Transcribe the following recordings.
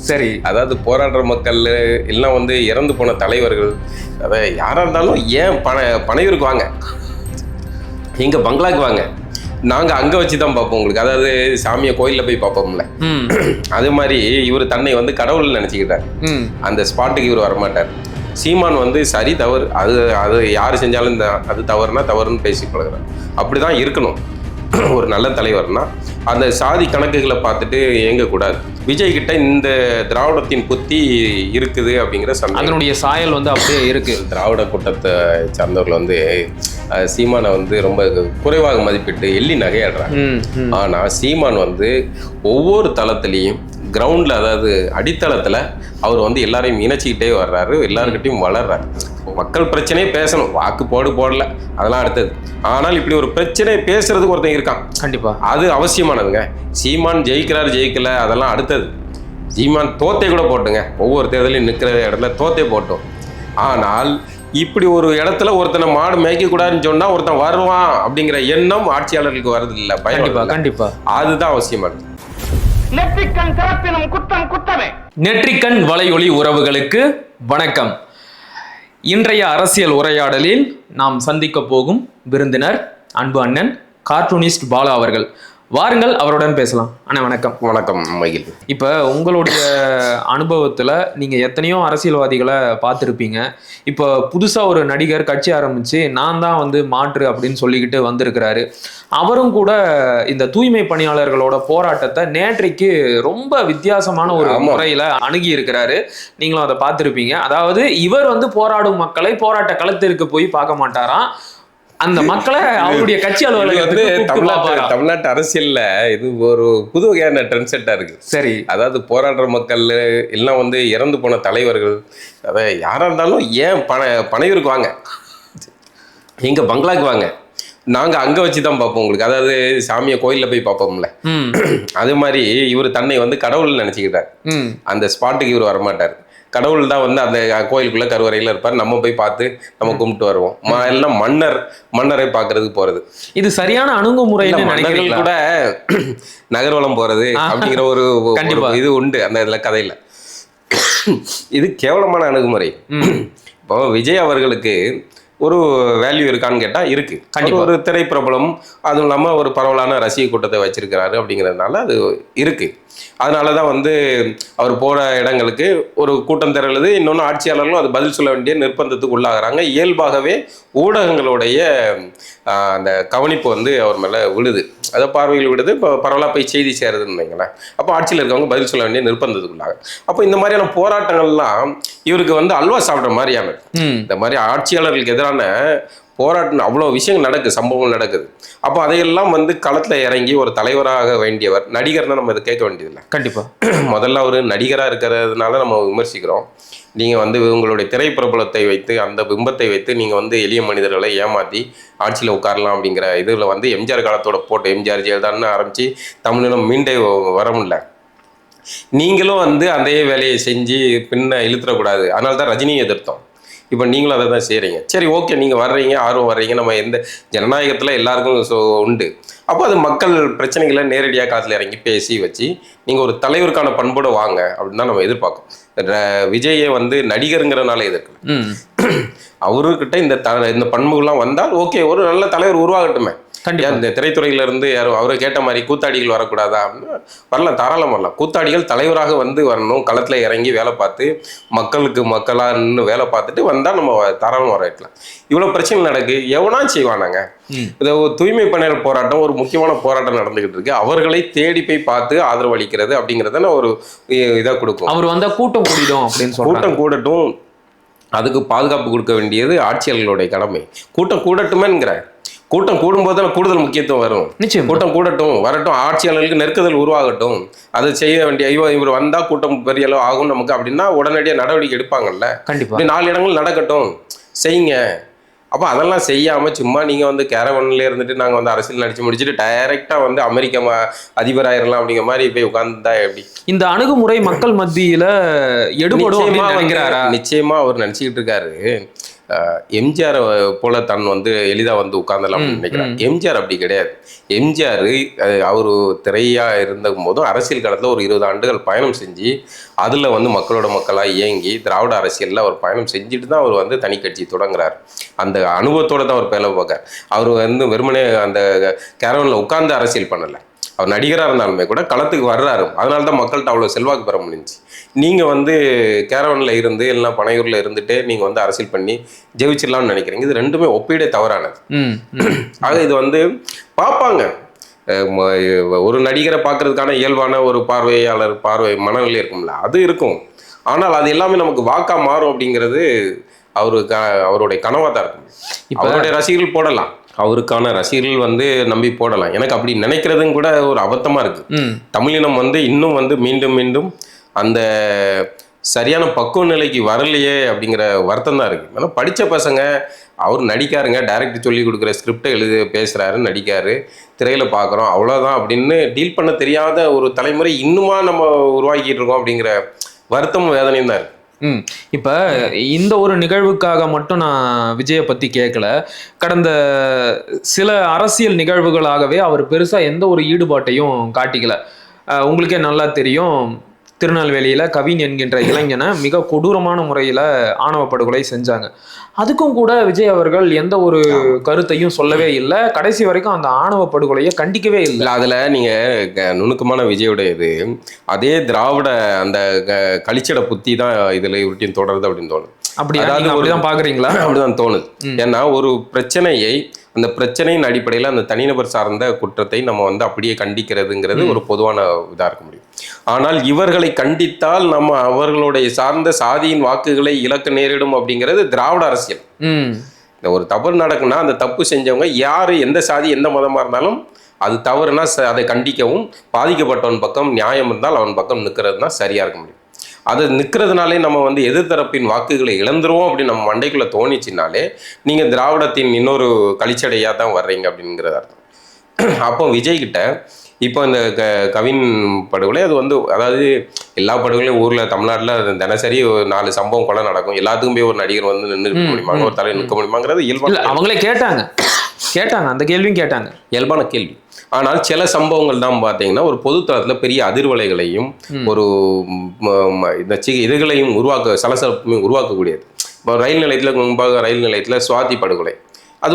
சரி, அதாவது போராடுற மக்கள் எல்லாம் வந்து இறந்து போன தலைவர்கள், அதை யாராக இருந்தாலும் ஏன் பனையூருக்கு வாங்க, எங்க பங்களாக்கு வாங்க, நாங்கள் அங்கே வச்சு தான் பார்ப்போம் உங்களுக்கு. அதாவது சாமியை கோயிலில் போய் பார்ப்போம்ல, அது மாதிரி இவர் தன்னை வந்து கடவுள் நினச்சிக்கிட்டார். அந்த ஸ்பாட்டுக்கு இவர் வரமாட்டார். சீமான் வந்து சரி தவறு, அது யார் செஞ்சாலும் அது தவறுனா தவறுன்னு பேசி பழகிறார். அப்படி தான் இருக்கணும் ஒரு நல்ல தலைவர்னா. அந்த சாதி கணக்குகளை பார்த்துட்டு இயங்கக்கூடாது. விஜய் கிட்ட இந்த திராவிடத்தின் புத்தி இருக்குது அப்படிங்கிற அதனுடைய சாயல் வந்து அப்படியே இருக்கு. திராவிட கூட்டத்தை சார்ந்தவர்கள் வந்து சீமானை வந்து ரொம்ப குறைவாக மதிப்பிட்டு எள்ளி நகையாடுறாங்க. ஆனா சீமான் வந்து ஒவ்வொரு தளத்திலையும் கிரவுண்டில், அதாவது அடித்தளத்தில் அவர் வந்து எல்லாரையும் இணைச்சிக்கிட்டே வர்றாரு, எல்லாருக்கிட்டையும் வளர்றாரு. மக்கள் பிரச்சனையே பேசணும், வாக்கு போடல, அதெல்லாம் அடுத்தது. ஆனால் இப்படி ஒரு பிரச்சனையை பேசுறதுக்கு ஒருத்தன் இருக்கான், கண்டிப்பா அது அவசியமானதுங்க. சீமான் ஜெயிக்கல அதெல்லாம் அடுத்தது. சீமான் தோத்தை கூட போட்டுங்க, ஒவ்வொரு தேர்தலையும் நிற்கிற இடத்துல தோத்தை போட்டோம். ஆனால் இப்படி ஒரு இடத்துல ஒருத்தனை மாடு மேய்க்கக்கூடாதுன்னு சொன்னா ஒருத்தன் வருவான் அப்படிங்கிற எண்ணம் ஆட்சியாளர்களுக்கு வருது இல்லை, பயம். கண்டிப்பா அதுதான் அவசியமானது. நெற்றிக்கண் திறப்பினும் குற்றம் குற்றமே. நெற்றிக்கண் வலையொலி உறவுகளுக்கு வணக்கம். இன்றைய அரசியல் உரையாடலில் நாம் சந்திக்க போகும் விருந்தினர் அன்பு அண்ணன் கார்ட்டூனிஸ்ட் பாலா அவர்கள். வாருங்கள், அவருடன் பேசலாம். அண்ணா வணக்கம். வணக்கம் மகிழ். இப்போ உங்களுடைய அனுபவத்தில் நீங்கள் எத்தனையோ அரசியல்வாதிகளை பார்த்துருப்பீங்க. இப்போ புதுசாக ஒரு நடிகர் கட்சி ஆரம்பித்து நான் தான் வந்து மாற்று அப்படின்னு சொல்லிக்கிட்டு வந்திருக்கிறாரு. அவரும் கூட இந்த தூய்மை பணியாளர்களோட போராட்டத்தை நேற்றைக்கு ரொம்ப வித்தியாசமான ஒரு முறையில் அணுகி இருக்கிறாரு. நீங்களும் அதை பார்த்துருப்பீங்க. அதாவது இவர் வந்து போராடும் மக்களை போராட்ட களத்திற்கு போய் பார்க்க மாட்டாராம், அந்த மக்களை அவருடைய கட்சி அலுவலகத்துக்கு. தமிழ்நாட்டு அரசியல்ல இது ஒரு புது வகையான ட்ரெண்ட் செட்டா இருக்கு. சரி, அதாவது போராடுற மக்கள் எல்லாம் வந்து இறந்து போன தலைவர்கள், அதை யாரா இருந்தாலும் ஏன் பனையூருக்கு வாங்க, எங்க பங்களாக்கு வாங்க, நாங்கள் அங்கே வச்சு தான் பார்ப்போம் உங்களுக்கு. அதாவது சாமியை கோயிலில் போய் பார்ப்போம்ல, அது மாதிரி இவர் தன்னை வந்து கடவுள் நினச்சிக்கிட்டார். அந்த ஸ்பாட்டுக்கு இவர் வரமாட்டார். கடவுள் தான் வந்து அந்த கோயிலுக்குள்ள கருவறையில் இருப்பார். நம்ம போய் பார்த்து நம்ம கும்பிட்டு வருவோம். எல்லாம் மன்னரை பார்க்கறதுக்கு போறது. இது சரியான அணுகுமுறை. மன்னர்கள் கூட நகர்வலம் போறது அப்படிங்கிற ஒரு இது உண்டு அந்த இதுல கதையில. இது கேவலமான அணுகுமுறை. இப்போ விஜய் அவர்களுக்கு ஒரு வேல்யூ இருக்கான்னு கேட்டால் இருக்கு. ஒரு திரைப்பிரபலம், அதுவும் இல்லாமல் ஒரு பரவலான ரசிக கூட்டத்தை வச்சிருக்கிறாரு அப்படிங்கிறதுனால அது இருக்கு. அதனால தான் வந்து அவர் போகிற இடங்களுக்கு ஒரு கூட்டம் திரளுது. இன்னொன்று ஆட்சியாளர்களும் அது பதில் சொல்ல வேண்டிய நிர்பந்தத்துக்கு உள்ளாகிறாங்க. இயல்பாகவே ஊடகங்களுடைய அந்த கவனிப்பு வந்து அவர் மேலே விழுது, அதை பார்வையில் விடுது. இப்போ பரவலாக போய் செய்தி சேருதுன்னு வைங்களேன். அப்போ ஆட்சியில் இருக்கவங்க பதில் சொல்ல வேண்டிய நிர்பந்தத்துக்குள்ளாக. அப்போ இந்த மாதிரியான போராட்டங்கள்லாம் இவருக்கு வந்து அல்வா சாப்பிட்ற மாதிரியான, இந்த மாதிரி ஆட்சியாளர்களுக்கு எதிரான போராட்டம் அவ்வளோ விஷயங்கள் நடக்குது, சம்பவங்கள் நடக்குது. அப்போ அதையெல்லாம் வந்து களத்தில் இறங்கி ஒரு தலைவராக வேண்டியவர். நடிகர்னா நம்ம இதை கேட்க வேண்டியதில்லை. கண்டிப்பாக முதல்ல அவர் நடிகராக இருக்கிறதுனால நம்ம விமர்சிக்கிறோம். நீங்கள் வந்து உங்களுடைய திரைப்பிரபலத்தை வைத்து, அந்த பிம்பத்தை வைத்து நீங்கள் வந்து எளிய மனிதர்களை ஏமாற்றி ஆட்சியில் உட்காரலாம் அப்படிங்கிற இதில் வந்து எம்ஜிஆர் காலத்தோட போட்டு எம்ஜிஆர் ஜெயலலிதான்னு ஆரம்பித்து தமிழினம் மீண்டே வர முடியல. நீங்களும் வந்து அதே வேலையை செஞ்சு பின்ன இழுத்துடக்கூடாது. அதனால தான் ரஜினியை எதிர்த்தோம். இப்போ நீங்களும் அதை தான் செய்கிறீங்க. சரி, ஓகே, நீங்கள் வர்றீங்க, ஆர்வம் வர்றீங்க. நம்ம எந்த ஜனநாயகத்தில் எல்லாருக்கும் உண்டு. அப்போ அது மக்கள் பிரச்சனைகளை நேரடியாக காலத்தில் இறங்கி பேசி வச்சு நீங்கள் ஒரு தலைவருக்கான பண்போடு வாங்க அப்படின்னு தான் நம்ம எதிர்பார்க்கோம். விஜயை வந்து நடிகருங்கிறனால எதிர்க்கல. அவர்கிட்ட இந்த பண்புகள்லாம் வந்தால் ஓகே, ஒரு நல்ல தலைவர் உருவாகட்டுமே. இந்த திரைத்துறையில இருந்து யாரும் அவரை கேட்ட மாதிரி கூத்தாடிகள் வரக்கூடாதா அப்படின்னு வரலாம், தாராளம் வரலாம். கூத்தாடிகள் தலைவராக வந்து வரணும், களத்தில் இறங்கி வேலை பார்த்து மக்களுக்கு மக்களாக நின்று வேலை பார்த்துட்டு வந்தால் நம்ம தாராளம் வர வைக்கலாம். இவ்வளோ பிரச்சனை நடக்கு, எவனா செய்வானாங்க. இதை தூய்மை பணியாளர் போராட்டம் ஒரு முக்கியமான போராட்டம் நடந்துகிட்டு இருக்கு. அவர்களை தேடி போய் பார்த்து ஆதரவு அளிக்கிறது அப்படிங்கிறத ஒரு இதாக கொடுக்கும். அவர் வந்தா கூட்டம் கூடிடும் அப்படின்னு சொல்லி, கூட்டம் கூடட்டும், அதுக்கு பாதுகாப்பு கொடுக்க வேண்டியது ஆட்சியாளர்களுடைய கடமை. கூட்டம் கூடட்டுமேங்கிற, கூட்டம் கூடும்போது தான் கூடுதல் முக்கியத்துவம் வரும். நிச்சயம் கூட்டம் கூடட்டும், வரட்டும், ஆட்சியாளர்களுக்கு நெருக்குதல் உருவாகட்டும், அதை செய்ய வேண்டிய இவர் வந்தா கூட்டம் பெரிய அளவு ஆகும் நமக்கு அப்படின்னா உடனடியாக நடவடிக்கை எடுப்பாங்கல்ல. கண்டிப்பா 4 இடங்கள் நடக்கட்டும், செய்யுங்க. அப்போ அதெல்லாம் செய்யாமல் சும்மா நீங்கள் வந்து கேரவன்ல இருந்துட்டு நாங்கள் வந்து அரசியல் நடிச்சு முடிச்சுட்டு டைரெக்டாக வந்து அமெரிக்கா அதிபராயிரலாம் அப்படிங்கிற மாதிரி போய் உட்கார்ந்துட்டா எப்படி? இந்த அணுகுமுறை மக்கள் மத்தியில் எடுபடும் நிச்சயமா அவர் நினச்சிக்கிட்டு இருக்காரு. எம்ஜிஆர் போல தன் வந்து எளிதாக வந்து உட்கார்ந்தலாம் அப்படின்னு நினைக்கிறார். எம்ஜிஆர் அப்படி கிடையாது. எம்ஜிஆர் அவர் திரையா இருந்த போதும் அரசியல் காலத்தில் ஒரு 20 ஆண்டுகள் பயணம் செஞ்சு அதில் வந்து மக்களோட மக்களாக இயங்கி திராவிட அரசியலில் அவர் பயணம் செஞ்சுட்டு தான் அவர் வந்து தனி கட்சி தொடங்குறார். அந்த அனுபவத்தோடு தான் அவர் பேல பார்க்கார். அவர் வந்து வெறுமனே அந்த கேரவனில் உட்கார்ந்து அரசியல் பண்ணலை. அவர் நடிகராக இருந்தாலுமே கூட களத்துக்கு வர்றாரு. அதனால தான் மக்கள்கிட்ட அவ்வளோ செல்வாக்கு பெற முடிஞ்சுச்சு. நீங்கள் வந்து கேரவனில் இருந்து எல்லாம் பனையூரில் இருந்துட்டு நீங்கள் வந்து அரசியல் பண்ணி ஜெயிச்சிடலாம்னு நினைக்கிறீங்க. இது ரெண்டுமே ஒப்பீடே தவறானது. ஆக இது வந்து பார்ப்பாங்க. ஒரு நடிகரை பார்க்கறதுக்கான இயல்பான ஒரு பார்வையாளர் மனநிலை இருக்கும்ல, அது இருக்கும். ஆனால் அது எல்லாமே நமக்கு வாக்கா மாறும் அப்படிங்கிறது அவருடைய கனவாக தான் இருக்கும். அவருடைய ரசிகர்கள் போடலாம், அவருக்கான ரசிகர்கள் வந்து நம்பி போடலாம். எனக்கு அப்படி நினைக்கிறதும் கூட ஒரு அபத்தமா இருக்கு. தமிழினம் வந்து இன்னும் வந்து மீண்டும் மீண்டும் அந்த சரியான பக்குவ நிலைக்கு வரலையே அப்படிங்கிற வருத்தம் தான் இருக்கு. ஏன்னா படித்த பசங்க, அவர் நடிக்காருங்க, டைரக்டர் சொல்லி கொடுக்குற ஸ்கிரிப்டை பேசுறாரு, நடிக்காரு, திரையில பார்க்குறோம், அவ்வளோதான் அப்படின்னு டீல் பண்ண தெரியாத ஒரு தலைமுறை இன்னுமா நம்ம உருவாக்கிட்டு இருக்கோம் அப்படிங்கிற வருத்தமும் வேதனையும் தான் இருக்கு. இப்ப இந்த ஒரு நிகழ்வுக்காக மட்டும் நான் விஜயை பத்தி கேட்கல. கடந்த சில அரசியல் நிகழ்வுகளாகவே அவர் பெருசா எந்த ஒரு ஈடுபாட்டையும் காட்டிக்கல. உங்களுக்கே நல்லா தெரியும், திருநெல்வேலியில கவின் என்கின்ற இளைஞனை மிக கொடூரமான முறையில ஆணவ படுகொலை செஞ்சாங்க. அதுக்கும் கூட விஜய் அவர்கள் எந்த ஒரு கருத்தையும் சொல்லவே இல்லை. கடைசி வரைக்கும் அந்த ஆணவ படுகொலையை கண்டிக்கவே இல்லை. அதுல நீங்க நுணுக்கமான விஜயோட இது அதே திராவிட அந்த கழிச்சட புத்தி தான் இதுல உருட்டியும் தொடருது அப்படின்னு தோணுது. அப்படிதான் பாக்குறீங்களா? அப்படிதான் தோணுது. ஏன்னா ஒரு பிரச்சனையை, அந்த பிரச்சனையின் அடிப்படையில் அந்த தனிநபர் சார்ந்த குற்றத்தை நம்ம வந்து அப்படியே கண்டிக்கிறதுங்கிறது ஒரு பொதுவான இதாக இருக்க முடியும். ஆனால் இவர்களை கண்டித்தால் நம்ம அவர்களுடைய சார்ந்த சாதியின் வாக்குகளை இழக்க நேரிடும் அப்படிங்கிறது திராவிட அரசியல். இந்த ஒரு தவறு நடக்குன்னா அந்த தப்பு செஞ்சவங்க யாரு, எந்த சாதி, எந்த மதமா இருந்தாலும் அது தவறுனா அதை கண்டிக்கவும், பாதிக்கப்பட்டவன் பக்கம் நியாயம் இருந்தால் அவன் பக்கம் நிற்கிறது தான் சரியா இருக்க முடியும். அது நிற்கிறதுனாலே நம்ம வந்து எதிர்த்தரப்பின் வாக்குகளை இழந்துருவோம் அப்படின்னு நம்ம மண்டைக்குள்ள தோணிச்சினாலே நீங்கள் திராவிடத்தின் இன்னொரு கழிச்சடையாக தான் வர்றீங்க அப்படிங்கிறது அர்த்தம். அப்போ விஜய்கிட்ட இப்போ இந்த கவின் படுகொலை, அது வந்து அதாவது எல்லா படுகொலையும் ஊரில் தமிழ்நாட்டில் தினசரி 4 சம்பவம் கொலை நடக்கும். எல்லாத்துக்கும் போய் ஒரு நடிகர் வந்து நின்று முடியுமாங்க, ஒரு தலைவர் நிற்க முடியுமாங்கிறது இயல்பான. அவங்களே கேட்டாங்க, அந்த கேள்வியும் கேட்டாங்க, இயல்பான கேள்வி. ஆனால் சில சம்பவங்கள் தான் பார்த்தீங்கன்னா ஒரு பொதுத்தளத்தில் பெரிய அதிர்வலைகளையும் ஒரு இந்த இதுகளையும் சலசலப்பையும் உருவாக்கக்கூடியது. இப்போ ரயில் நிலையத்தில் முன்பாக ரயில் நிலையத்தில் சுவாதி படுகொலை, அது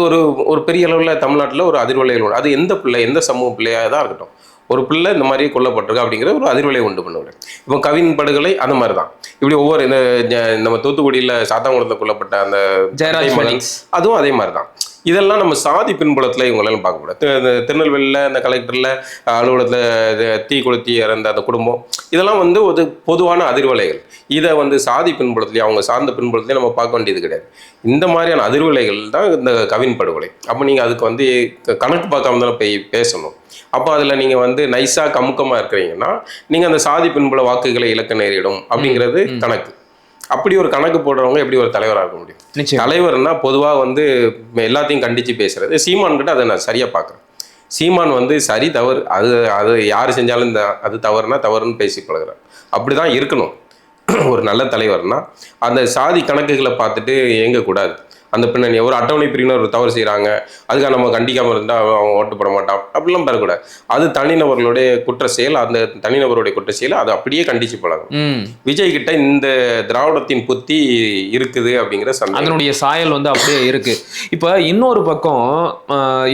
ஒரு பெரிய அளவில் தமிழ்நாட்டில் ஒரு அதிர்வலைகள். அது எந்த பிள்ளை, எந்த சமூக பிள்ளையாக தான் இருக்கட்டும், ஒரு பிள்ளை இந்த மாதிரி கொல்லப்பட்டிருக்கு அப்படிங்கிற ஒரு அதிர்வலை உண்டு பண்ணுவாங்க. இப்போ கவின் படுகொலை அந்த மாதிரி தான். இப்படி ஒவ்வொரு நம்ம தூத்துக்குடியில் சாத்தாங்குளத்தில் கொல்லப்பட்ட அந்த ஜெயராஜ், அதுவும் அதே மாதிரி தான். இதெல்லாம் நம்ம சாதி பின்புலத்தில் இவங்களெல்லாம் பார்க்கக்கூடாது. திருநெல்வேலியில் இந்த கலெக்டரில் அலுவலகத்தில் தீ கொளுத்தி இறந்த அந்த குடும்பம், இதெல்லாம் வந்து ஒரு பொதுவான அதிர்வலைகள். இதை வந்து சாதி பின்புலத்துலேயே, அவங்க சார்ந்த பின்புலத்துலேயே நம்ம பார்க்க வேண்டியது கிடையாது. இந்த மாதிரியான அதிர்வலைகள் தான் இந்த கவின் படுகொலை. அப்போ நீங்கள் அதுக்கு வந்து கணக்கு பார்க்காம தானே போய் பேசணும். அப்போ அதில் நீங்கள் வந்து நைஸாக கமுக்கமாக இருக்கிறீங்கன்னா நீங்கள் அந்த சாதி பின்புல வாக்குகளை இழக்க நேரிடும் அப்படிங்கிறது கணக்கு. அப்படி ஒரு கணக்கு போடுறவங்க எப்படி ஒரு தலைவராக இருக்க முடியும்? தலைவர்னா பொதுவாக வந்து எல்லாத்தையும் கண்டித்து பேசுறது. சீமான் கிட்ட அதை நான் சரியாக பார்க்குறேன். சீமான் வந்து சரி தவறு அது யார் செஞ்சாலும் அது தவறுனா தவறுன்னு பேசி பழகுறார். அப்படி தான் இருக்கணும். ஒரு நல்ல தலைவர்னா அந்த சாதி கணக்குகளை பார்த்துட்டு இயங்கக்கூடாது. அந்த பின்னணி ஒரு அட்டவணை பிரிவினர் ஒரு தவறு செய்கிறாங்க, அதுக்காக நம்ம கண்டிக்காமல் இருந்தால் அவன் ஓட்டு போட மாட்டான் அப்படிலாம் பெறக்கூடாது. அது தனிநபர்களுடைய குற்ற செயல். அந்த தனிநபருடைய குற்ற செயல் அதை அப்படியே கண்டிச்சு பழகும். விஜய் கிட்ட இந்த திராவிடத்தின் புத்தி இருக்குது அப்படிங்கிற அதனுடைய சாயல் வந்து அப்படியே இருக்கு. இப்போ இன்னொரு பக்கம்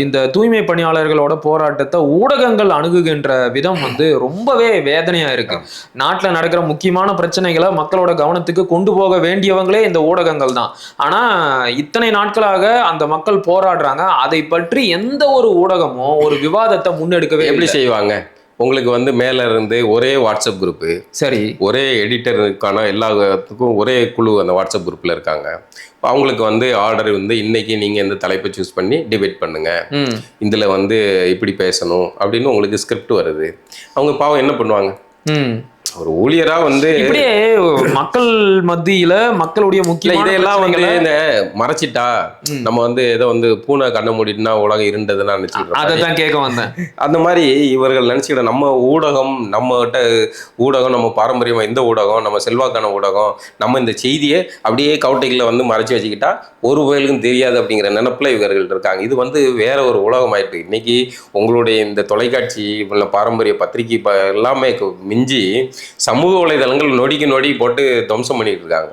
இந்த தூய்மை பணியாளர்களோட போராட்டத்தை ஊடகங்கள் அணுகுகின்ற விதம் வந்து ரொம்பவே வேதனையா இருக்கு. நாட்டில் நடக்கிற முக்கியமான பிரச்சனைகளை மக்களோட கவனத்துக்கு கொண்டு போக வேண்டியவங்களே இந்த ஊடகங்கள் தான். ஆனா இத்தனை நாட்களாக அந்த மக்கள் போராடுறாங்க, அதை பற்றி எந்த ஒரு ஊடகமோ ஒரு விவாதத்தை முன்னெடுக்கவே. எப்படி செய்வாங்க? உங்களுக்கு வந்து மேல இருந்து ஒரே வாட்ஸ்அப் குரூப்பு, சரி, ஒரே எடிட்டருக்கான எல்லாத்துக்கும் ஒரே குழு அந்த வாட்ஸ்அப் குரூப்ல இருக்காங்க. அவங்களுக்கு வந்து ஆர்டர் வந்து இன்னைக்கு நீங்க இந்த தலைப்பை சூஸ் பண்ணி டிபேட் பண்ணுங்க, இதுல வந்து இப்படி பேசணும் அப்படின்னு உங்களுக்கு ஸ்கிரிப்ட் வருது. அவங்க பாவம் என்ன பண்ணுவாங்க? ஒரு ஊழியரா வந்து இப்படியே மக்கள் மத்தியில மக்களுடைய முக்கிய இதையெல்லாம் வந்து இந்த மறைச்சிட்டா நம்ம வந்து ஏதோ வந்து பூனை கண்ணை மூடிட்டுனா உலகம் இருண்டதுன்னு நினைச்சுக்கிறோம். அதை தான் கேட்க வந்தேன். அந்த மாதிரி இவர்கள் நினைச்சுக்கிட்ட நம்ம ஊடகம், நம்மகிட்ட ஊடகம், நம்ம பாரம்பரியம் இந்த ஊடகம், நம்ம செல்வாக்கான ஊடகம், நம்ம இந்த செய்தியை அப்படியே கவுட்டைகளை வந்து மறைச்சி வச்சுக்கிட்டா ஒரு வயலுக்கும் தெரியாது அப்படிங்கிற நினைப்புல இவர்கள் இருக்காங்க. இது வந்து வேற ஒரு உலகம் ஆயிட்டு. இன்னைக்கு உங்களுடைய இந்த தொலைக்காட்சி பாரம்பரிய பத்திரிகை எல்லாமே மிஞ்சி சமூக வலைதளங்கள் நொடிக்கு நொடி போட்டு துவம்சம் பண்ணிட்டு இருக்காங்க.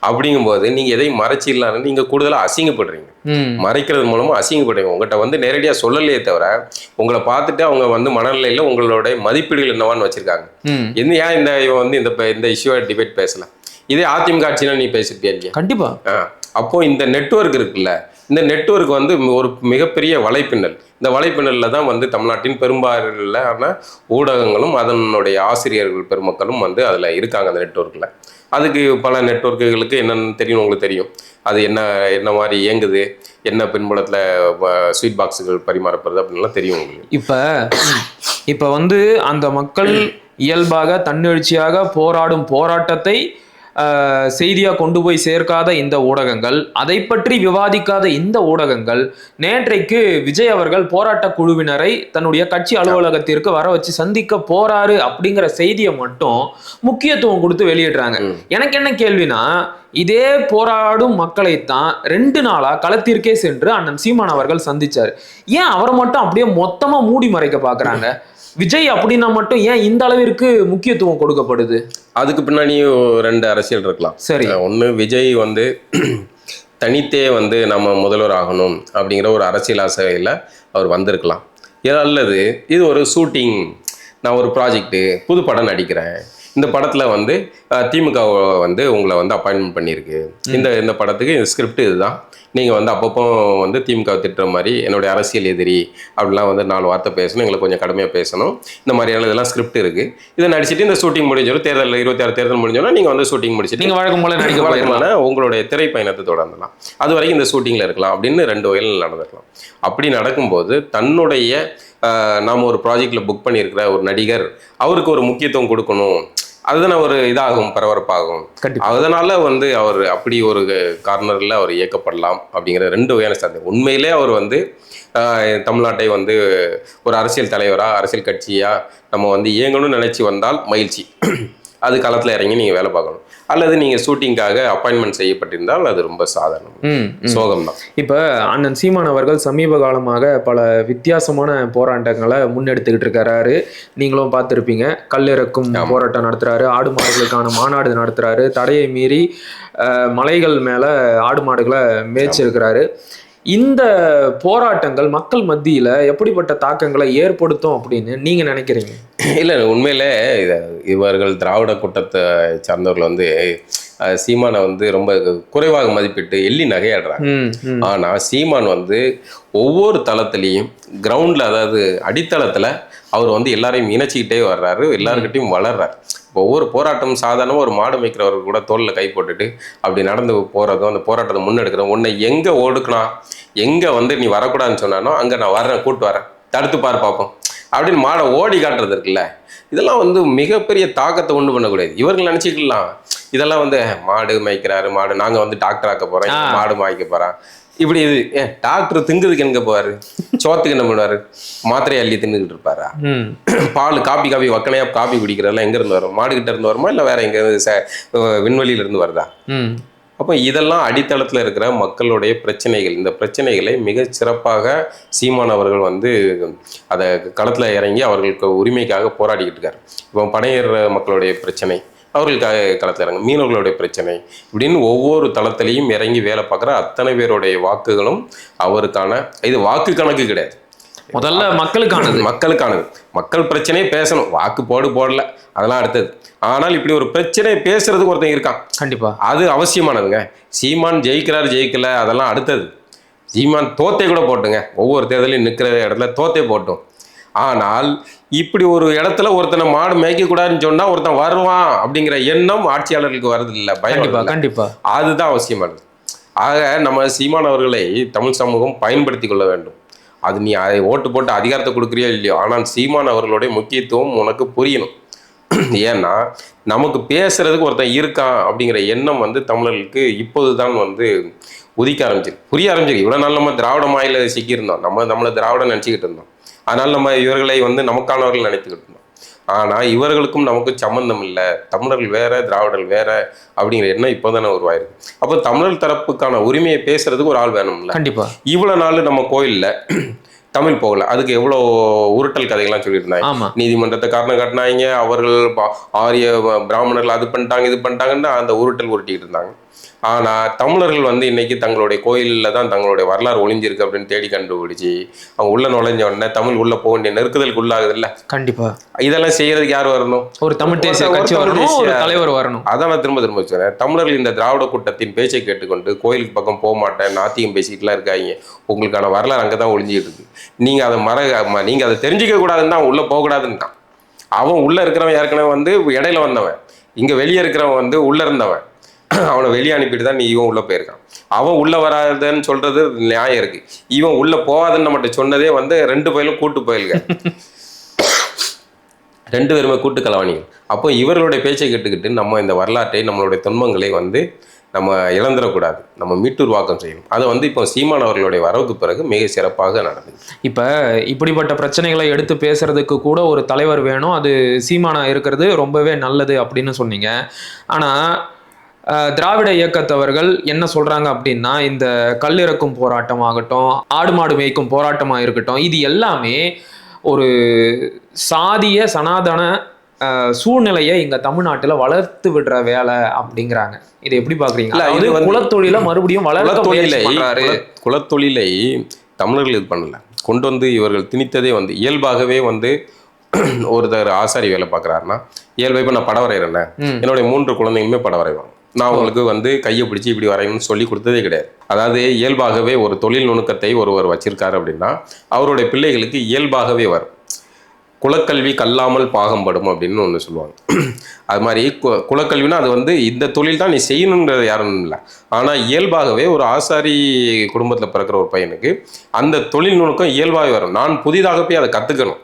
அப்படிங்கும்போது நீங்க எதையும் மறைச்சிடலான்னு நீங்க கூடுதலா அசிங்கப்படுறீங்க. மறைக்கிறது மூலமா அசிங்கப்படுறீங்க. உங்கள்கிட்ட வந்து நேரடியா சொல்லலையே தவிர உங்களை பார்த்துட்டு அவங்க வந்து மனநிலையில உங்களோட மதிப்பீடுகள் என்னவான்னு வச்சிருக்காங்க. ஏன் இந்த இவன் வந்து இந்த இஷ்யூவை டிபேட் பேசலாம். இதே அதிமுக ஆட்சினா நீ பேசிட்டியா இல்லையா? கண்டிப்பா. அப்போ இந்த நெட்வொர்க் இருக்குல்ல, இந்த நெட்வொர்க் வந்து ஒரு மிகப்பெரிய வலைப்பின்னல். இந்த வலைப்பின்னலில் தான் வந்து தமிழ்நாட்டின் பெரும்பாலான ஊடகங்களும் அதனுடைய ஆசிரியர்கள் பெருமக்களும் வந்து அதில் இருக்காங்க. அந்த நெட்வொர்க்கில் அதுக்கு பல நெட்வொர்க்குகளுக்கு என்னென்னு தெரியும், உங்களுக்கு தெரியும். அது என்ன மாதிரி இயங்குது, என்ன பின்புலத்தில் ஸ்வீட் பாக்ஸுகள் பரிமாறப்படுறது அப்படின்லாம் தெரியும் உங்களுக்கு. இப்போ வந்து அந்த மக்கள் இயல்பாக தன்னெழுச்சியாக போராடும் போராட்டத்தை செய்தியா கொண்டு போய் சேர்க்காத இந்த ஊடகங்கள், அதை பற்றி விவாதிக்காத இந்த ஊடகங்கள், நேற்றைக்கு விஜய் அவர்கள் போராட்ட குழுவினரை தன்னுடைய கட்சி அலுவலகத்திற்கு வர வச்சு சந்திக்க போறாரு அப்படிங்கிற செய்தியை மட்டும் முக்கியத்துவம் கொடுத்து வெளியிடுறாங்க. எனக்கு என்ன கேள்வினா, இதே போராடும் மக்களைத்தான் 2 நாளா களத்திற்கே சென்று அண்ணன் சீமான் அவர்கள் சந்திச்சாரு. ஏன் அவரை மட்டும் அப்படியே மொத்தமா மூடி மறைக்க பாக்குறாங்க? விஜய் அப்படின்னா மட்டும் ஏன் இந்த அளவிற்கு முக்கியத்துவம் கொடுக்கப்படுது? அதுக்கு பின்னாடி 2 அரசியல் இருக்கலாம். சரி, ஒன்று விஜய் வந்து தனித்தே வந்து நம்ம முதல்வர் ஆகணும் அப்படிங்கிற ஒரு அரசியல் ஆசையில் அவர் வந்திருக்கலாம். அல்லது இது ஒரு ஷூட்டிங், நான் ஒரு ப்ராஜெக்ட்டு புது படம் நடிக்கிறேன், இந்த படத்தில் வந்து திமுக வந்து உங்களை வந்து அப்பாயின்மெண்ட் பண்ணியிருக்கு, இந்த படத்துக்கு இந்த ஸ்கிரிப்ட் இதுதான், நீங்கள் வந்து அப்பப்போ வந்து திமுக திட்டுற மாதிரி என்னுடைய அரசியல் எதிரி அப்படிலாம் வந்து 4 வார்த்தை பேசணும், எங்களுக்கு கொஞ்சம் கடுமையாக பேசணும், இந்த மாதிரியான இதெல்லாம் ஸ்கிரிப்ட் இருக்குது, இதை நடிச்சுட்டு இந்த ஷூட்டிங் முடிஞ்சோம், தேர்தல் 26 தேர்தல் முடிஞ்சோன்னா நீங்கள் வந்து ஷூட்டிங் முடிச்சுட்டு நீங்கள் வழக்கம் போல வழக்கமான உங்களுடைய திரைப்பயணத்தை தொடரலாம், அது வரைக்கும் இந்த ஷூட்டிங்கில் இருக்கலாம் அப்படின்னு 2 வகையில் நடந்துக்கலாம். அப்படி நடக்கும்போது தன்னுடைய நாம் ஒரு ப்ராஜெக்டில் புக் பண்ணியிருக்கிற ஒரு நடிகர் அவருக்கு ஒரு முக்கியத்துவம் கொடுக்கணும், அதுதான் ஒரு இதாகும், பரபரப்பாகும். அதனால வந்து அவர் அப்படி ஒரு கார்னரில் அவர் இயக்கப்படலாம் அப்படிங்கிற 2 வகையான சாத்தியம். உண்மையிலே அவர் வந்து தமிழ்நாட்டை வந்து ஒரு அரசியல் தலைவராக, அரசியல் கட்சியாக நம்ம வந்து இயங்கணும்னு நினச்சி வந்தால் மகிழ்ச்சி, அது களத்தில் இறங்கி நீங்கள் வேலை பார்க்கணும். அல்லது நீங்கள் ஷூட்டிங்காக அப்பாயின்மெண்ட் செய்யப்பட்டிருந்தால் அது ரொம்ப சாதாரணம், சோகம்தான். இப்போ அண்ணன் சீமான் அவர்கள் சமீப காலமாக பல வித்தியாசமான போராட்டங்களை முன்னெடுத்துக்கிட்டு இருக்காரு. நீங்களும் பார்த்துருப்பீங்க. கல்லிறக்கும் போராட்டம் நடத்துறாரு, ஆடு மாடுகளுக்கான மாநாடு நடத்துறாரு, தடையை மீறி மலைகள் மேலே ஆடு மாடுகளை மேய்ச்சிருக்கிறாரு. இந்த போராட்டங்கள் மக்கள் மத்தியில் எப்படிப்பட்ட தாக்கங்களை ஏற்படுத்தும் அப்படின்னு நீங்க நினைக்கிறீங்க? இல்லை, உண்மையில இவர்கள் திராவிட கூட்டத்தை சார்ந்தவர்கள் வந்து சீமானை வந்து ரொம்ப குறைவாக மதிப்பிட்டு எள்ளி நகையாடுறாங்க. ஆனால் சீமான் வந்து ஒவ்வொரு தளத்திலையும் கிரவுண்டில், அதாவது அடித்தளத்தில் அவர் வந்து எல்லாரையும் இணைச்சிக்கிட்டே வர்றாரு, எல்லாருக்கிட்டையும் வளர்றாரு. ஒவ்வொரு போராட்டமும் சாதாரணமாக ஒரு மாடு மேய்க்கிறவர்கள் கூட தோளில் கை போட்டுட்டு அப்படி நடந்து போகிறதும், அந்த போராட்டத்தை முன்னெடுக்கிறோம். உன்னை எங்கே ஒடுக்கினா, எங்கே வந்து நீ வரக்கூடாதுன்னு சொன்னானோ அங்கே நான் வர்றேன், கூப்பிட்டு வரேன், தடுத்து பார்ப்போம் அப்படின்னு மாடை ஓடி காட்டுறது இருக்குல்ல, இதெல்லாம் வந்து மிகப்பெரிய தாக்கத்தை உண்டு பண்ணக்கூடாது. இவர்கள் நினச்சிக்கலாம் இதெல்லாம் வந்து மாடு மேய்க்கிறாரு, மாடு நாங்கள் வந்து டாக்டர் ஆக்க போகிறோம், மாடு மாய்க்க போகிறான், இப்படி இது டாக்டர் திங்குதுக்கு எங்கே போவார், சோத்துக்கு என்ன பண்ணுவார், மாத்திரை அள்ளி தின்னுக்கிட்டு இருப்பாரா? பால் காப்பி வக்கனையாக காப்பி குடிக்கிறதெல்லாம் எங்கேருந்து வரும்? மாடுகிட்ட இருந்து வருமா, இல்லை வேற எங்கேருந்து விண்வெளியிலிருந்து வருதா? அப்போ இதெல்லாம் அடித்தளத்தில் இருக்கிற மக்களுடைய பிரச்சனைகள். இந்த பிரச்சனைகளை மிக சிறப்பாக சீமான் அவர்கள் வந்து அதை களத்தில் இறங்கி அவர்களுக்கு உரிமைக்காக போராடிக்கிட்டு இருக்காரு. இப்போ பனையர் மக்களுடைய பிரச்சனை, அவர்களுக்காக களத்தில் இறங்க, மீனவர்களுடைய பிரச்சனை, இப்படின்னு ஒவ்வொரு தளத்திலையும் இறங்கி வேலை பார்க்குற அத்தனை பேருடைய வாக்குகளும் அவருக்கான, இது வாக்கு கணக்கு கிடையாது, முதல்ல மக்களுக்கானது. மக்கள் பிரச்சனையே பேசணும், வாக்கு போடல அதெல்லாம் அடுத்தது. ஆனால் இப்படி ஒரு பிரச்சனையை பேசுறதுக்கு ஒருத்தன் இருக்கான், கண்டிப்பா அது அவசியமானதுங்க. சீமான் ஜெயிக்கல அதெல்லாம் அடுத்தது. சீமான் தோத்தை கூட போட்டுங்க, ஒவ்வொரு தேர்தலையும் நிற்கிற இடத்துல தோத்தை போட்டோம். ஆனால் இப்படி ஒரு இடத்துல ஒருத்தனை மாடு மேய்க்கக்கூடாதுன்னு சொன்னா ஒருத்தன் வருவான் அப்படிங்கிற எண்ணம் ஆட்சியாளர்களுக்கு வருது இல்லை, பயம். கண்டிப்பா அதுதான் அவசியமானது. ஆக நம்ம சீமான் அவர்களை தமிழ் சமூகம் பயன்படுத்தி கொள்ள வேண்டும். அது நீ அதை ஓட்டு போட்டு அதிகாரத்தை கொடுக்குறியோ இல்லையோ, ஆனால் சீமான் அவர்களுடைய முக்கியத்துவம் உனக்கு புரியணும். ஏன்னா நமக்கு பேசுறதுக்கு ஒருத்தன் இருக்கான் அப்படிங்கிற எண்ணம் வந்து தமிழர்களுக்கு இப்போதுதான் வந்து உதிக்க ஆரம்பிச்சிருக்கு, புரிய ஆரம்பிச்சிருக்கு. இவ்வளோ நாள் நம்ம திராவிட மாயில சிக்கியிருந்தோம், நம்மளை திராவிடம் நினச்சிக்கிட்டு இருந்தோம். அதனால நம்ம இவர்களை வந்து நமக்கானவர்கள் நினைத்துக்கிட்டு இருந்தோம். ஆனால் இவர்களுக்கும் நமக்கும் சம்மந்தம் இல்லை, தமிழர்கள் வேற திராவிடர்கள் வேற அப்படிங்கிற எண்ணம் இப்போதானே உருவாயிருக்கு. அப்போ தமிழர் தரப்புக்கான உரிமையை பேசுறதுக்கு ஒரு ஆள் வேணும்ல. கண்டிப்பா. இவ்வளோ நாள் நம்ம கோயிலில் தமிழ் போகல, அதுக்கு எவ்வளோ உருட்டல் கதைகள்லாம் சொல்லியிருந்தாங்க. நீதிமன்றத்தை காரணம் காட்டினாங்க, அவர்கள் ஆரிய பிராமணர்கள் அது பண்ணிட்டாங்க இது பண்ணிட்டாங்கன்னு அந்த உருட்டல் உருட்டிக்கிட்டு இருந்தாங்க. ஆனால் தமிழர்கள் வந்து இன்னைக்கு தங்களுடைய கோயிலில் தான் தங்களுடைய வரலாறு ஒளிஞ்சிருக்கு அப்படின்னு தேடி கண்டுபிடிச்சி அவங்க உள்ள நுழைஞ்ச உடனே தமிழ் உள்ள போக வேண்டிய நெருக்குதலுக்கு உள்ளாகுது இல்லை? கண்டிப்பா. இதெல்லாம் செய்யறதுக்கு யார் வரணும்? ஒரு தமிழ் தேசிய கட்சி வரணும், ஒரு தலைவர் வரணும். அதான் நான் திரும்ப திரும்ப சொல்றேன், தமிழர்கள் இந்த திராவிட கூட்டத்தின் பேச்சை கேட்டுக்கொண்டு கோயிலுக்கு பக்கம் போக மாட்டேன் நாத்தியம் பேசிட்டுலாம் இருக்காங்க. உங்களுக்கான வரலாறு அங்கே தான் ஒளிஞ்சிக்கிட்டு இருக்கு. நீங்க அதை நீங்க அதை தெரிஞ்சிக்க கூடாதுன்னு தான், உள்ள போகக்கூடாதுன்னு. அவன் உள்ள இருக்கிறவன் ஏற்கனவே வந்து இடையில வந்தவன், இங்க வெளியே இருக்கிறவன் வந்து உள்ள இருந்தவன், அவனை வெளியே அனுப்பிட்டு தான் நீ இவன் உள்ள போயிருக்கான். அவன் உள்ள வராதுன்னு சொல்றது நியாயம் இருக்கு, இவன் உள்ள போகாதுன்னு நம்மகிட்ட சொன்னதே வந்து 2 பேரும் கூட்டு போயிருக்க, 2 பேருமே கூட்டு கலவாணிகள். அப்போ இவர்களுடைய பேச்சை கேட்டுக்கிட்டு நம்ம இந்த வரலாற்றை நம்மளுடைய துன்பங்களை வந்து நம்ம இழந்துடக்கூடாது, நம்ம மீட்டுருவாக்கம் செய்யணும். அதை வந்து இப்போ சீமான் அவர்களுடைய வரவுக்கு பிறகு மிக சிறப்பாக நடக்குது. இப்போ இப்படிப்பட்ட பிரச்சனைகளை எடுத்து பேசுறதுக்கு கூட ஒரு தலைவர் வேணும், அது சீமானா இருக்கிறது ரொம்பவே நல்லது அப்படின்னு சொன்னீங்க. ஆனால் திராவிட இயக்கத்தவர்கள் என்ன சொல்றாங்க அப்படின்னா, இந்த கல்லிறக்கும் போராட்டம் ஆகட்டும், ஆடு மாடு மேய்க்கும் போராட்டமாக இருக்கட்டும், இது எல்லாமே ஒரு சாதிய சனாதன சூழ்நிலையை இங்க தமிழ்நாட்டுல வளர்த்து விடுற வேலை அப்படிங்கிறாங்க. இதை எப்படி பாக்குறீங்க? குலத்தொழில மறுபடியும் குலத்தொழிலை தமிழர்கள் இது பண்ணல, கொண்டு வந்து இவர்கள் திணித்ததே வந்து இயல்பாகவே வந்து ஒருத்தர் ஆசாரி வேலை பார்க்குறாருன்னா இயல்பை இப்போ நான் படம் வரைகிறேன்னே, என்னுடைய 3 குழந்தைங்களுமே படம் வரைவாங்க. நான் உங்களுக்கு வந்து கையை பிடிச்சி இப்படி வரையணும்னு சொல்லி கொடுத்ததே கிடையாது. அதாவது இயல்பாகவே ஒரு தொழில் நுணுக்கத்தை ஒருவர் வச்சிருக்காரு அப்படின்னா அவருடைய பிள்ளைகளுக்கு இயல்பாகவே வரும். குலக்கல்வி கல்லாமல் பாகம்படும் அப்படின்னு ஒன்று சொல்லுவாங்க. அது மாதிரி குலக்கல்வினா அது வந்து இந்த தொழில் தான் நீ செய்யணுங்கிறது யாரும் இல்லை. ஆனால் இயல்பாகவே ஒரு ஆசாரி குடும்பத்தில் பிறக்கிற ஒரு பையனுக்கு அந்த தொழில் நுணுக்கம் இயல்பாகவே வரும். நான் புதிதாக போய் அதை கற்றுக்கணும்.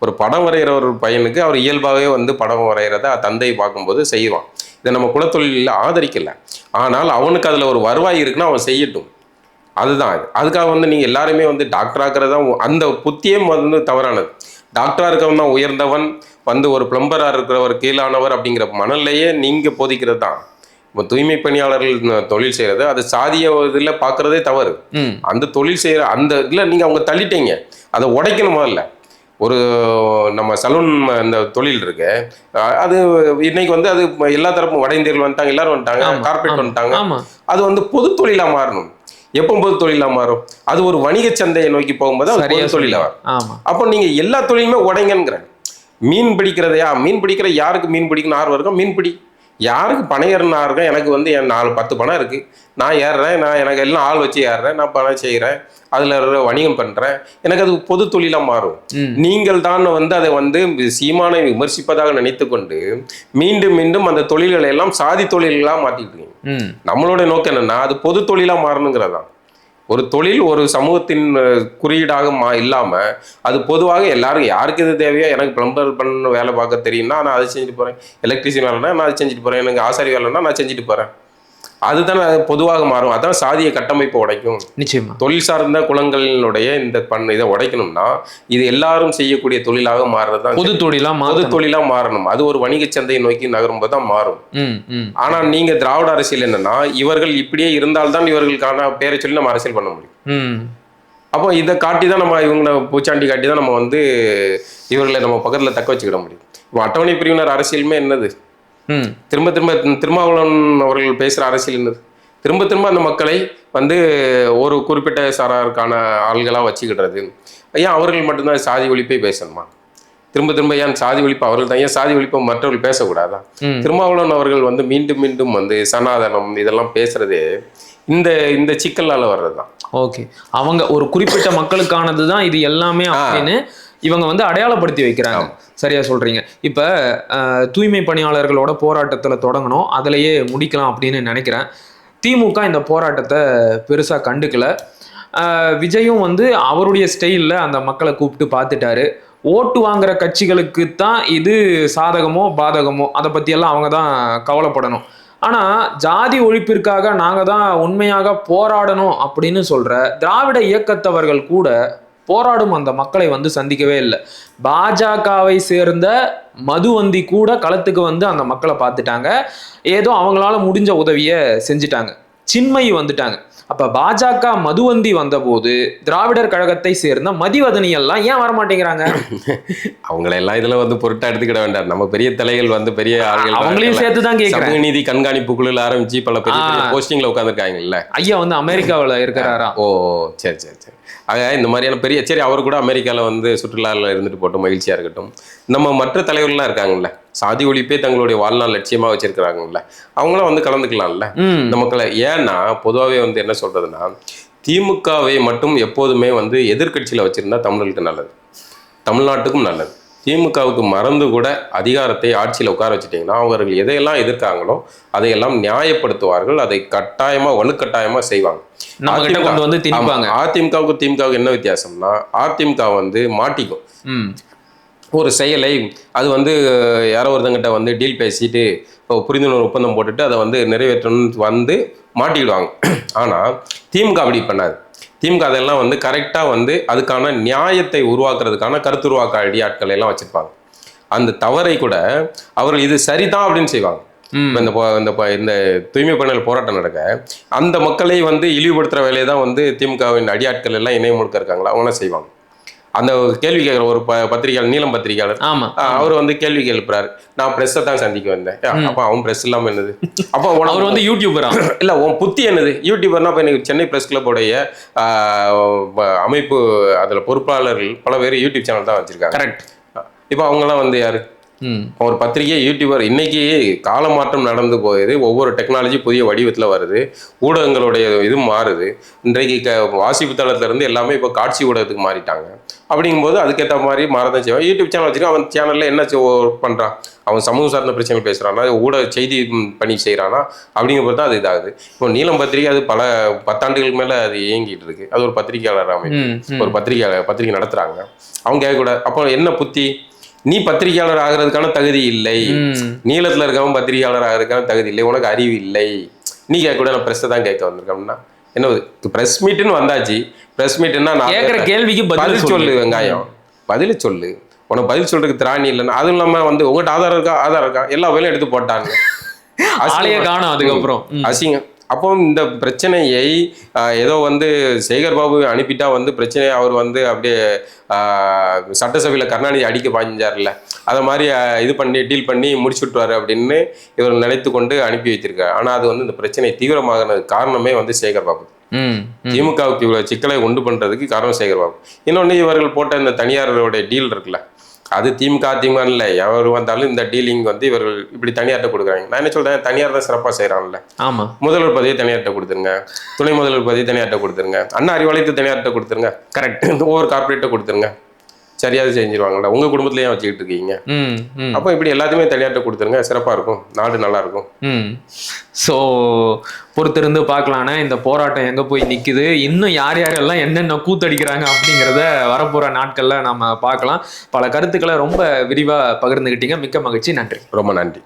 ஒரு படம் வரைகிற ஒரு பையனுக்கு அவர் இயல்பாகவே வந்து படம் வரைகிறத தந்தையை பார்க்கும்போது செய்வான். இதை நம்ம குலத்தொழிலில் ஆதரிக்கலை. ஆனால் அவனுக்கு அதில் ஒரு வருவாய் இருக்குன்னா அவன் செய்யட்டும், அதுதான். அதுக்காக வந்து நீங்கள் எல்லாருமே வந்து டாக்டர் ஆக்குறது தான் அந்த புத்தியே வந்து தவறானது. டாக்டராக இருக்கிறவன் தான் உயர்ந்தவன், வந்து ஒரு பிளம்பராக இருக்கிறவர் கீழானவர் அப்படிங்கிற மணல்லையே நீங்கள் போதிக்கிறது தான். இப்போ தூய்மை பணியாளர்கள் தொழில் செய்கிறது அது சாதிய இதில் பார்க்குறதே தவறு. அந்த தொழில் செய்கிற அந்த இதில் நீங்கள் அவங்க தள்ளிட்டீங்க, அதை உடைக்கணும். முதல்ல ஒரு நம்ம சலூன் இந்த தொழில் இருக்கு, அது இன்னைக்கு வந்து அது எல்லா தரப்பும் வட இந்தியர்கள் வந்துட்டாங்க, எல்லாரும் வந்துட்டாங்க, கார்பரேட் வந்துட்டாங்க. அது வந்து பொது தொழிலாக மாறணும். எப்போ பொது தொழிலாக மாறும்? அது ஒரு வணிக சந்தையை நோக்கி போகும்போது அது பொது தொழிலாக வரும். அப்போ நீங்க எல்லா தொழிலுமே உடைங்கங்கிற. மீன் பிடிக்கிறதையா, மீன் பிடிக்கிற யாருக்கு மீன் பிடிக்கணும் ஆர்வம் இருக்கும்? மீன் பிடி. யாருக்கு பணம் ஏறணும் ஆர்வம்? எனக்கு வந்து என் 4-10 பணம் இருக்கு, நான் ஏறுறேன், நான் எனக்கு எல்லாம் ஆள் வச்சு ஏறுறேன், நான் பணம் செய்கிறேன், அதில் வணிகம் பண்ணுறேன், எனக்கு அது பொது தொழிலாக மாறும். நீங்கள் தான் வந்து அதை வந்து சீமானை விமர்சிப்பதாக நினைத்து கொண்டு மீண்டும் மீண்டும் அந்த தொழில்களை எல்லாம் சாதி தொழில்களாக மாற்றிட்டு இருக்கீங்க. நம்மளோட நோக்கம் என்னன்னா அது பொது தொழிலாக மாறணுங்கிறதான். ஒரு தொழில் ஒரு சமூகத்தின் குறியீடாக இல்லாமல் அது பொதுவாக எல்லாரும் யாருக்கு இது தேவையோ, எனக்கு பிளம்பர் பண்ண வேலை பார்க்க தெரியும்னா நான் அதை செஞ்சுட்டு போகிறேன், எலக்ட்ரிஷியன் வேலைனா நான் அதை செஞ்சுட்டு போகிறேன், எனக்கு ஆசாரி வேலைனா நான் செஞ்சுட்டு போகிறேன், அதுதான் பொதுவாக மாறும். அதான் சாதிய கட்டமைப்பை உடைக்கும். நிச்சயமா தொழில் சார்ந்த குலங்களினுடைய இந்த இதை உடைக்கணும்னா இது எல்லாரும் செய்யக்கூடிய தொழிலாக மாறுறது தான் பொது தொழிலா மாறணும். அது ஒரு வணிக சந்தையை நோக்கி நகரும்போது தான் மாறும். ஆனா நீங்க திராவிட அரசியல் என்னன்னா இவர்கள் இப்படியே இருந்தால்தான் இவர்களுக்கான பேரை சொல்லி நம்ம அரசியல் பண்ண முடியும். அப்போ இதை காட்டி தான் நம்ம இவங்களை பூச்சாண்டி காட்டி தான் நம்ம வந்து இவர்களை நம்ம பக்கத்துல தக்க வச்சுக்கிட முடியும். இப்போ அட்டவணை பிரிவினர் அரசியலுமே என்னது? திரும்ப திரும்ப திருமாவளவன் அவர்கள் பேசுகிற அரசியல் என்னது? திரும்ப திரும்ப அந்த மக்களை வந்து ஒரு குறிப்பிட்ட சாராருக்கான ஆள்களாக வச்சுக்கிடுறது. ஏன் அவர்கள் மட்டும்தான் சாதி ஒழிப்பை பேசணுமா? திரும்ப திரும்ப ஏன் சாதி ஒழிப்பு அவர்கள் தான், ஏன் சாதி ஒழிப்பை மற்றவர்கள் பேசக்கூடாதா? திருமாவளவன் அவர்கள் வந்து மீண்டும் மீண்டும் வந்து சனாதனம் இதெல்லாம் பேசுறதே இந்த சிக்கலால வர்றதுதான். ஓகே, அவங்க ஒரு குறிப்பிட்ட மக்களுக்கானது தான் இது எல்லாமே அப்படின்னு இவங்க வந்து அடையாளப்படுத்தி வைக்கிறாங்க. சரியா சொல்றீங்க. இப்ப தூய்மை பணியாளர்களோட போராட்டத்துல தொடங்கணும், அதுலயே முடிக்கலாம் அப்படின்னு நினைக்கிறேன். திமுக இந்த போராட்டத்தை பெருசா கண்டுக்கல. விஜயும் வந்து அவருடைய ஸ்டைல்ல அந்த மக்களை கூப்பிட்டு பார்த்துட்டாரு. ஓட்டு வாங்குற கட்சிகளுக்கு தான் இது சாதகமோ பாதகமோ அதை பத்தியெல்லாம் அவங்க தான் கவலைப்படணும். ஆனா ஜாதி ஒழிப்பிற்காக நாங்க தான் உண்மையாக போராடணும் அப்படின்னு சொல்ற திராவிட இயக்கத்தவர்கள் கூட போராடும் அந்த மக்களை வந்து சந்திக்கவே இல்லை. பாஜகவை சேர்ந்த மதுவந்தி கூட களத்துக்கு வந்து அந்த மக்களை பார்த்துட்டாங்க, ஏதோ அவங்களால முடிஞ்ச உதவியை செஞ்சுட்டாங்க. சின்மயி வந்துட்டாங்க. அப்ப பாஜக மதுவந்தி வந்தபோது திராவிடர் கழகத்தை சேர்ந்த மதிவதனி எல்லாம் ஏன் வரமாட்டேங்கிறாங்க? அவங்களெல்லாம் இதுல வந்து பொருட்டா எடுத்துக்கிட வேண்டாம். நம்ம பெரிய தலைகள் வந்து பெரிய ஆளுகள், அவங்களையும் சேர்த்து தான் கேட்கிறேன். சமூக நீதி கண்காணிப்பு குழுல ஆரம்பிச்சு பல பெரிய போஸ்டிங்ல உட்காந்துருக்காங்கல்ல. ஐயா வந்து அமெரிக்காவில் இருக்கிறாரா? ஓ சரி சரி சரி. ஆக இந்த மாதிரியான பெரிய, சரி அவர் கூட அமெரிக்காவில் வந்து சுற்றுலாவில் இருந்துட்டு போட்டோம், மகிழ்ச்சியாக இருக்கட்டும். நம்ம மற்ற தலைவர்கள்லாம் இருக்காங்கல்ல, சாதி ஒழிப்பே தங்களுடைய வாழ்நாள் லட்சியமாக வச்சிருக்கிறாங்கல்ல, அவங்களாம் வந்து கலந்துக்கலாம்ல இந்த மக்களை. ஏன்னா பொதுவாகவே வந்து என்ன சொல்றதுன்னா, திமுகவை மட்டும் எப்போதுமே வந்து எதிர்கட்சியில் வச்சிருந்தா தமிழர்களுக்கு நல்லது, தமிழ்நாட்டுக்கும் நல்லது. திமுகவுக்கு மறந்து கூட அதிகாரத்தை ஆட்சியில் உட்கார வச்சுட்டிங்கன்னா அவர்கள் எதையெல்லாம் எதிர்க்காங்களோ அதையெல்லாம் நியாயப்படுத்துவார்கள், அதை கட்டாயமாக வலுக்கட்டாயமாக செய்வாங்க. அதிமுகவுக்கு திமுகவுக்கு என்ன வித்தியாசம்னா, அதிமுக வந்து மாட்டிக்கும் ஒரு செயலை, அது வந்து யாரோ ஒருத்தங்கிட்ட வந்து டீல் பேசிட்டு புரிந்துணர்வு ஒப்பந்தம் போட்டுட்டு அதை வந்து நிறைவேற்றணும்னு வந்து மாட்டிக்கிடுவாங்க. ஆனால் திமுக அப்படி பண்ணாது. திமுக அதெல்லாம் வந்து கரெக்டாக வந்து அதுக்கான நியாயத்தை உருவாக்குறதுக்கான கருத்துருவாக்க அடியாட்களை எல்லாம் வச்சிருப்பாங்க. அந்த தவறை கூட அவர்கள் இது சரிதான் அப்படின்னு செய்வாங்க. இந்த தூய்மை பணியாளர் போராட்டம் நடக்க அந்த மக்களை வந்து இழிவுபடுத்துற வேலையை தான் வந்து திமுகவின் அடியாட்கள் எல்லாம் இணைய முழுக்க இருக்காங்களா அவங்களாம் செய்வாங்க. அந்த கேள்வி கேட்குற ஒரு பத்திரிகையாளர், நீலம் பத்திரிகையாளர், அவர் வந்து கேள்வி கேட்கிறாரு, நான் பிரஸ்ஸை தான் சந்திக்க வந்தேன். அப்போ அவன் பிரஸ் இல்லாம என்னது? அப்போ அவர் வந்து யூடியூபரா? இல்ல, உன் புத்தி என்னது? யூடியூபர்னா இப்போ எனக்கு சென்னை பிரஸ் கிளப்போடைய அமைப்பு அதுல பொறுப்பாளர்கள் பல பேர் யூடியூப் சேனல் தான் வச்சிருக்காங்க. கரெக்ட். இப்போ அவங்கெல்லாம் வந்து யாரு? ஒரு பத்திரிகை யூடியூபர். இன்னைக்கு கால மாற்றம் நடந்து போகுது, ஒவ்வொரு டெக்னாலஜி புதிய வடிவத்தில் வருது, ஊடகங்களுடைய இது மாறுது. இன்றைக்கு வாசிப்பு தளத்துல இருந்து எல்லாமே இப்போ காட்சி ஊடகத்துக்கு மாறிட்டாங்க. அப்படிங்கும்போது அதுக்கேற்ற மாதிரி மாறதான் செய்வான். யூடியூப் சேனல் வச்சுருக்கான், அவன் சேனலில் என்ன ஒர்க் பண்ணுறான், அவன் சமூக சார்ந்த பிரச்சனைகள் பேசுகிறானா, ஊடக செய்தி பணி செய்கிறானா, அப்படிங்கிறது தான் அது இதாகுது. இப்போ நீலம் பத்திரிகை அது பல 10 ஆண்டுகளுக்கு மேலே அது இயங்கிட்டு இருக்கு. அது ஒரு பத்திரிகையாளர் அமைப்பு, ஒரு பத்திரிகை நடத்துகிறாங்க. அவங்க கேட்கக்கூடாது. அப்போ என்ன புத்தி? நீ பத்திரிகையாளர் ஆகிறதுக்கான தகுதி இல்லை, நீளத்தில் இருக்கவன் பத்திரிகையாளர் ஆகிறதுக்கான தகுதி இல்லை, உனக்கு அறிவு இல்லை, நீ கேட்கக்கூடாது. நான் ப்ரெஸ்ஸை தான் கேட்க வந்திருக்கோம்னா என்னது? ப்ரெஸ் மீட்டுன்னு வந்தாச்சு. ப்ரெஸ் மீட்டுன்னா நான் கேட்குற கேள்விக்கு பதில் சொல்லு, வெங்காயம் பதில் சொல்லு. உனக்கு பதில் சொல்றதுக்கு திராணி இல்லைன்னா, அதுவும் இல்லாமல் வந்து உங்கள்கிட்ட ஆதாரம் இருக்கா, எல்லா வேலையும் எடுத்து போட்டாங்க, அதுக்கப்புறம் அசிங்கம். அப்போ இந்த பிரச்சனையை ஏதோ வந்து சேகர் பாபு அனுப்பிட்டா வந்து பிரச்சனையை அவர் வந்து அப்படியே சட்டசபையில் கருணாநிதி அடிக்க பாய்ஞ்சார்ல, அதை மாதிரி இது பண்ணி டீல் பண்ணி முடிச்சு விட்டுவாரு அப்படின்னு இவர் நினைத்து கொண்டு அனுப்பி வைத்திருக்காரு. ஆனால் அது வந்து இந்த பிரச்சனை தீவிரமாகினது காரணமே வந்து சேகர் பாபு. திமுகவுக்கு இவ்வளவு சிக்கலை உண்டு பண்றதுக்கு காரணம் சேகர் பாபு. இன்னொன்று இவர்கள் போட்ட இந்த தனியாரோட டீல் இருக்குல்ல, அது திமுக இல்லை, எவர் வந்தாலும் இந்த டீலிங் வந்து இவர்கள் இப்படி தனியார்ட்ட கொடுக்குறாங்க. நான் என்ன சொல்றேன், தனியார் தான் சிறப்பாக செய்யறாங்கல்ல. ஆமா, முதல்வர் பதவியை தனியார்ட்ட கொடுத்துருங்க, துணை முதல்வர் பதவியை தனியார்ட்ட கொடுத்துருங்க, அண்ணா அறிவாலயத்தை தனியார்ட்ட கொடுத்துருங்க, கரெக்ட், ஒவ்வொரு கார்பரேட்டை கொடுத்துருங்க, சரியாக செஞ்சிருவாங்கல்ல. உங்க குடும்பத்துல ஏன் வச்சுக்கிட்டு இருக்கீங்க? அப்போ இப்படி எல்லாத்தையுமே தனியார்ட்ட கொடுத்துருங்க, சிறப்பா இருக்கும், நாடு நல்லா இருக்கும். ஸோ பொறுத்திருந்து பார்க்கலானே இந்த போராட்டம் எங்க போய் நிக்குது, இன்னும் யார் யாரெல்லாம் என்னென்ன கூத்தடிக்கிறாங்க அப்படிங்கிறத வரப்போற நாட்கள்ல நம்ம பார்க்கலாம். பல கருத்துக்களை ரொம்ப விரிவா பகிர்ந்துக்கிட்டீங்க, மிக்க மகிழ்ச்சி, நன்றி. ரொம்ப நன்றி.